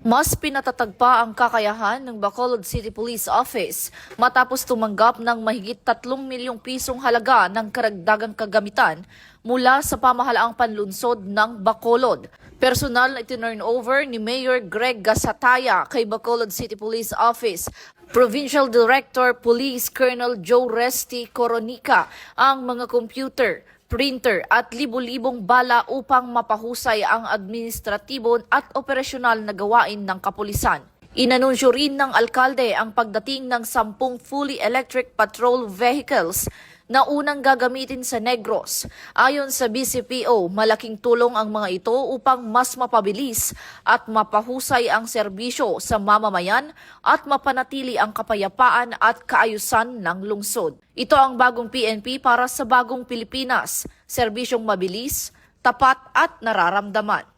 Mas pinatatag pa ang kakayahan ng Bacolod City Police Office matapos tumanggap ng mahigit 3 milyong pisong halaga ng karagdagang kagamitan mula sa pamahalaang panlunsod ng Bacolod. Personal na itinurn over ni Mayor Greg Gasataya kay Bacolod City Police Office Provincial Director Police Colonel Joe Resti Coronica ang mga computer, printer at libu-libong bala upang mapahusay ang administratibo at operasyonal na gawain ng kapulisan. Inanunsyo rin ng alkalde ang pagdating ng 10 fully electric patrol vehicles na unang gagamitin sa Negros. Ayon sa BCPO, malaking tulong ang mga ito upang mas mapabilis at mapahusay ang serbisyo sa mamamayan at mapanatili ang kapayapaan at kaayusan ng lungsod. Ito ang bagong PNP para sa bagong Pilipinas, serbisyong mabilis, tapat at nararamdaman.